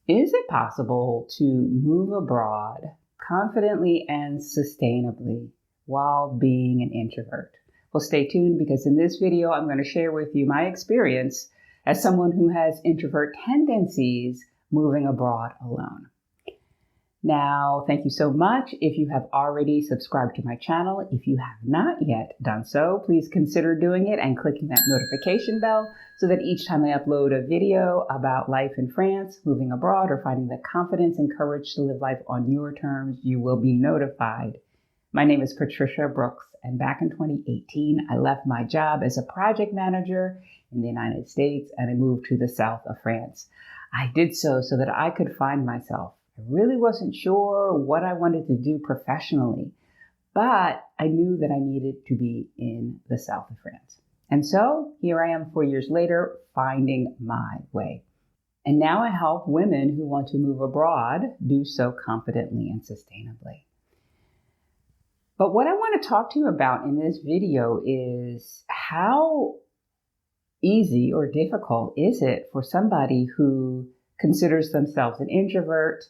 Is it possible to move abroad confidently and sustainably while being an introvert? Well, stay tuned because in this video, I'm going to share with you my experience as someone who has introvert tendencies moving abroad alone. Now, thank you so much. If you have already subscribed to my channel, if you have not yet done so, please consider doing it and clicking that notification bell so that each time I upload a video about life in France, moving abroad, or finding the confidence and courage to live life on your terms, you will be notified. My name is Patricia Brooks, and back in 2018, I left my job as a project manager in the United States and I moved to the south of France. I did so that I could find myself. I really wasn't sure what I wanted to do professionally, but I knew that I needed to be in the south of France. And so here I am 4 years later, finding my way. And now I help women who want to move abroad do so confidently and sustainably. But what I want to talk to you about in this video is how easy or difficult is it for somebody who considers themselves an introvert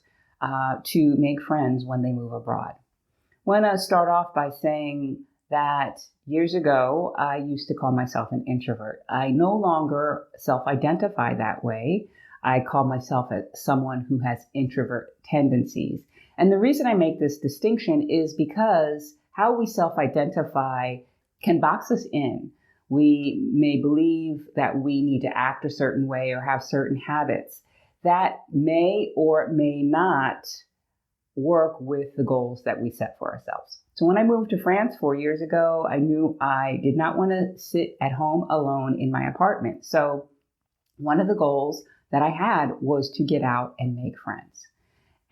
to make friends when they move abroad. I want to start off by saying that years ago, I used to call myself an introvert. I no longer self-identify that way. I call myself someone who has introvert tendencies. And the reason I make this distinction is because how we self-identify can box us in. We may believe that we need to act a certain way or have certain habits that may or may not work with the goals that we set for ourselves. So when I moved to France 4 years ago, I knew I did not want to sit at home alone in my apartment. So one of the goals that I had was to get out and make friends.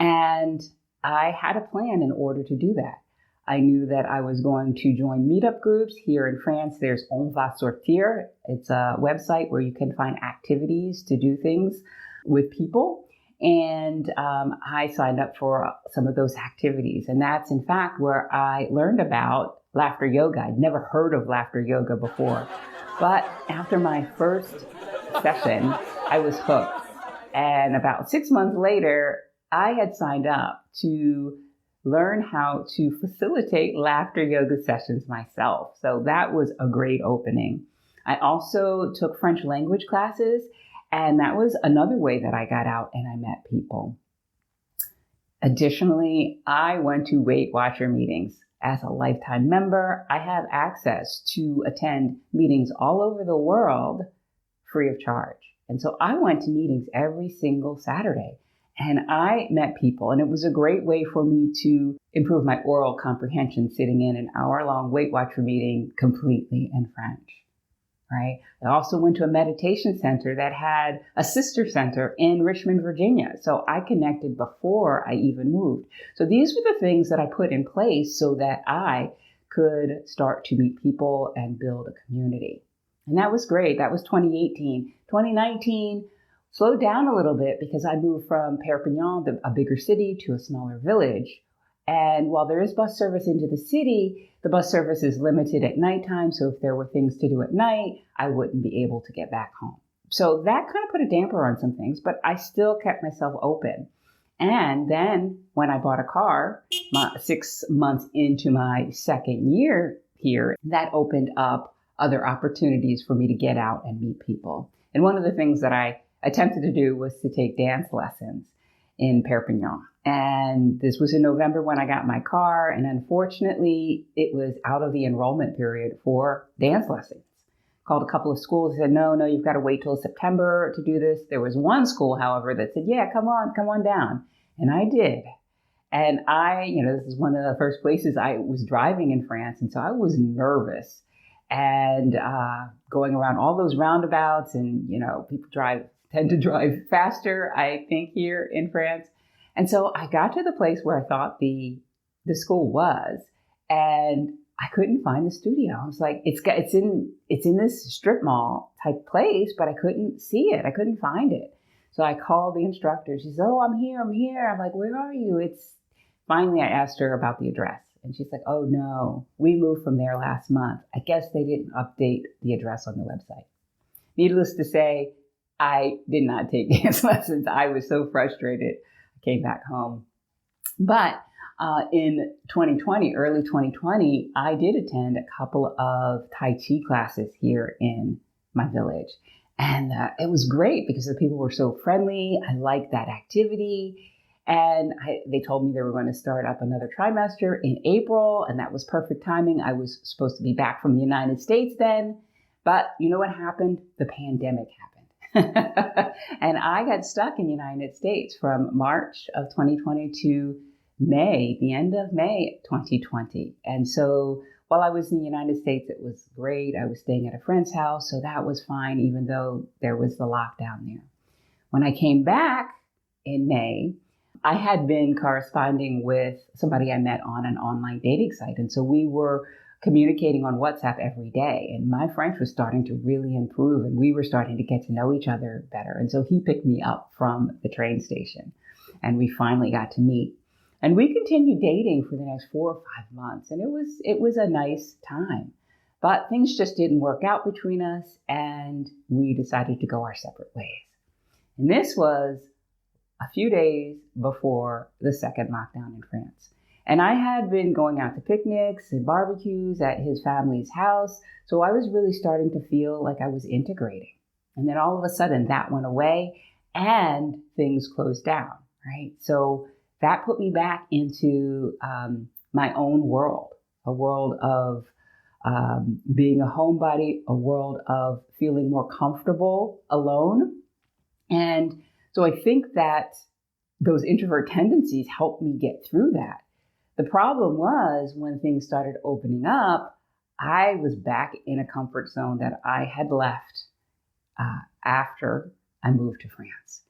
And I had a plan in order to do that. I knew that I was going to join meetup groups. Here in France, there's On Va Sortir. It's a website where you can find activities to do things with people. And I signed up for some of those activities. And that's in fact where I learned about laughter yoga. I'd never heard of laughter yoga before. But after my first session, I was hooked. And about 6 months later, I had signed up to learn how to facilitate laughter yoga sessions myself. So that was a great opening. I also took French language classes. And that was another way that I got out and I met people. Additionally, I went to Weight Watcher meetings. As a lifetime member, I have access to attend meetings all over the world free of charge. And so I went to meetings every single Saturday and I met people. And it was a great way for me to improve my oral comprehension sitting in an hour-long Weight Watcher meeting completely in French. Right. I also went to a meditation center that had a sister center in Richmond, Virginia. So I connected before I even moved. So these were the things that I put in place so that I could start to meet people and build a community. And that was great. That was 2018. 2019 slowed down a little bit because I moved from Perpignan, a bigger city, to a smaller village. And while there is bus service into the city, the bus service is limited at nighttime. So if there were things to do at night, I wouldn't be able to get back home. So that kind of put a damper on some things, but I still kept myself open. And then when I bought a car, 6 months into my second year here, that opened up other opportunities for me to get out and meet people. And one of the things that I attempted to do was to take dance lessons in Perpignan. And this was in November when I got my car. And unfortunately, it was out of the enrollment period for dance lessons. Called a couple of schools and said, no, you've got to wait till September to do this. There was one school, however, that said, yeah, come on down. And I did. And this is one of the first places I was driving in France. And so I was nervous and going around all those roundabouts and, people tend to drive faster, I think, here in France. And so I got to the place where I thought the school was, and I couldn't find the studio. I was like, it's in this strip mall type place, but I couldn't see it. I couldn't find it. So I called the instructor. She said, oh, I'm here. I'm like, where are you? Finally, I asked her about the address. And she's like, oh, no, we moved from there last month. I guess they didn't update the address on the website. Needless to say, I did not take dance lessons. I was so frustrated. I came back home. But in 2020, early 2020, I did attend a couple of Tai Chi classes here in my village. And it was great because the people were so friendly. I liked that activity. And they told me they were going to start up another trimester in April, and that was perfect timing. I was supposed to be back from the United States then. But you know what happened? The pandemic happened. And I got stuck in the United States from March of 2020 to the end of May 2020. And so while I was in the United States, it was great. I was staying at a friend's house, so that was fine, even though there was the lockdown there. When I came back in May, I had been corresponding with somebody I met on an online dating site. And so we were communicating on WhatsApp every day. And my French was starting to really improve, and we were starting to get to know each other better. And so he picked me up from the train station, and we finally got to meet. And we continued dating for the next 4 or 5 months, and it was a nice time. But things just didn't work out between us, and we decided to go our separate ways. And this was a few days before the second lockdown in France. And I had been going out to picnics and barbecues at his family's house, so I was really starting to feel like I was integrating. And then all of a sudden that went away and things closed down, right? So that put me back into my own world, a world of being a homebody, a world of feeling more comfortable alone. And so I think that those introvert tendencies helped me get through that. The problem was when things started opening up, I was back in a comfort zone that I had left after I moved to France.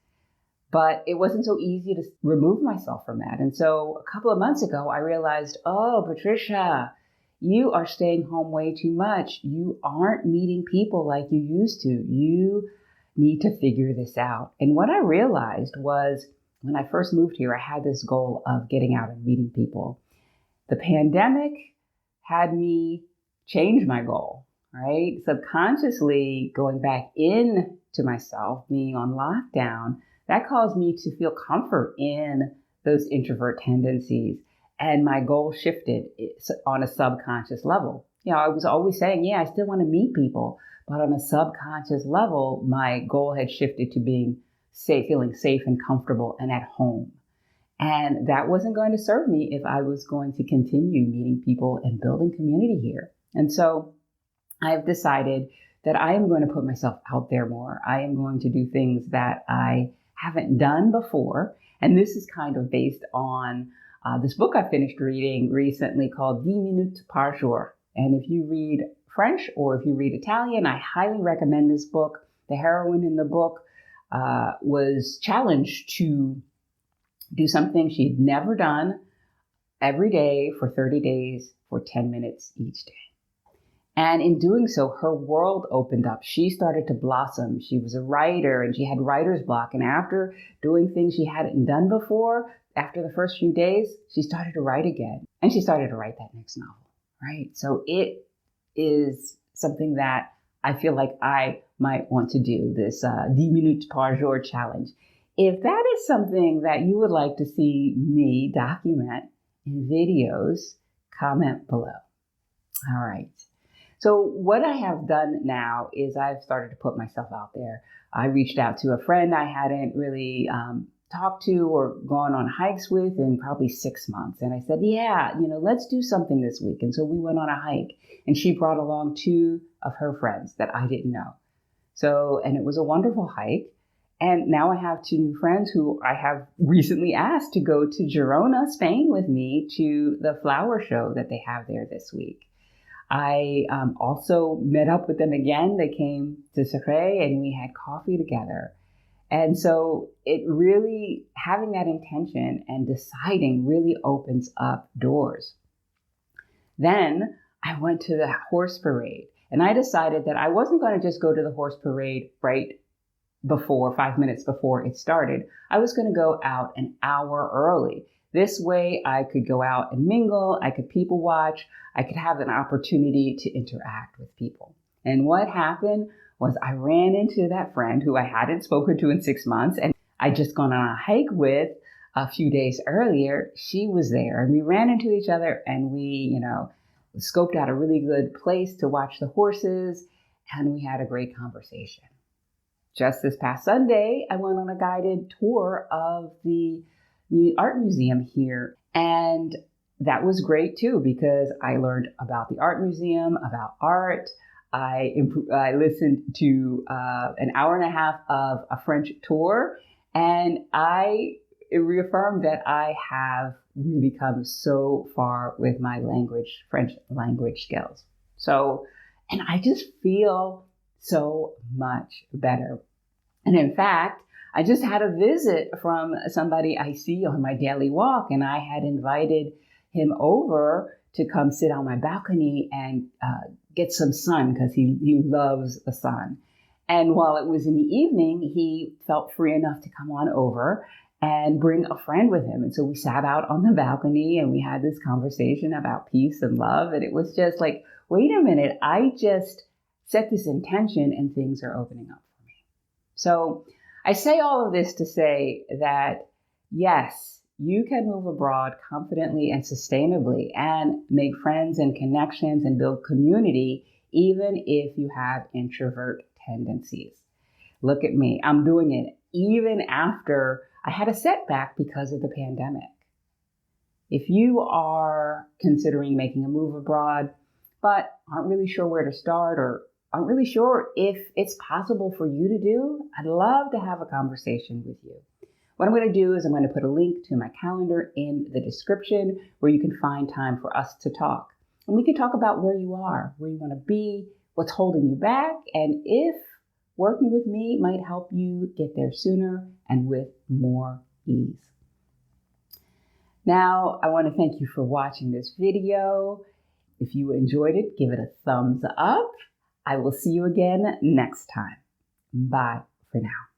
But it wasn't so easy to remove myself from that. And so a couple of months ago, I realized, oh, Patricia, you are staying home way too much. You aren't meeting people like you used to. You need to figure this out. And what I realized was when I first moved here, I had this goal of getting out and meeting people. The pandemic had me change my goal, right? Subconsciously going back in to myself, being on lockdown, that caused me to feel comfort in those introvert tendencies. And my goal shifted on a subconscious level. You know, I was always saying, yeah, I still want to meet people. But on a subconscious level, my goal had shifted to being safe, feeling safe and comfortable and at home. And that wasn't going to serve me if I was going to continue meeting people and building community here. And so I've decided that I am going to put myself out there more. I am going to do things that I haven't done before. And this is kind of based on this book I finished reading recently called 10 minutes par jour. And if you read French or if you read Italian, I highly recommend this book. The heroine in the book was challenged to do something she'd never done every day for 30 days for 10 minutes each day. And in doing so, her world opened up. She started to blossom. She was a writer and she had writer's block. And after doing things she hadn't done before, after the first few days, she started to write again. And she started to write that next novel, right? So it is something that I feel like I might want to do, this 10 minutes par jour challenge. If that is something that you would like to see me document in videos, comment below. All right. So what I have done now is I've started to put myself out there. I reached out to a friend I hadn't really talked to or gone on hikes with in probably 6 months. And I said, yeah, let's do something this week. And so we went on a hike and she brought along 2 of her friends that I didn't know. And it was a wonderful hike. And now I have 2 new friends who I have recently asked to go to Girona, Spain with me to the flower show that they have there this week. I also met up with them again. They came to Sacré and we had coffee together. And so it really, having that intention and deciding really opens up doors. Then I went to the horse parade and I decided that I wasn't going to just go to the horse parade right before, 5 minutes before it started. I was going to go out an hour early. This way I could go out and mingle, I could people watch, I could have an opportunity to interact with people. And what happened was I ran into that friend who I hadn't spoken to in 6 months and I'd just gone on a hike with a few days earlier. She was there and we ran into each other and we, scoped out a really good place to watch the horses and we had a great conversation. Just this past Sunday, I went on a guided tour of the art museum here, and that was great too because I learned about the art museum, about art. I listened to an hour and a half of a French tour, and it reaffirmed that I have really come so far with my French language skills. And I just feel so much better. And in fact, I just had a visit from somebody I see on my daily walk, and I had invited him over to come sit on my balcony and get some sun because he loves the sun. And while it was in the evening, he felt free enough to come on over and bring a friend with him. And so we sat out on the balcony and we had this conversation about peace and love. And it was just like, wait a minute, I just set this intention and things are opening up for me. So I say all of this to say that, yes, you can move abroad confidently and sustainably and make friends and connections and build community, even if you have introvert tendencies. Look at me. I'm doing it even after I had a setback because of the pandemic. If you are considering making a move abroad, but aren't really sure where to start or aren't really sure if it's possible for you to do, I'd love to have a conversation with you. What I'm going to do is I'm going to put a link to my calendar in the description where you can find time for us to talk. And we can talk about where you are, where you want to be, what's holding you back, and if working with me might help you get there sooner and with more ease. Now, I want to thank you for watching this video. If you enjoyed it, give it a thumbs up. I will see you again next time. Bye for now.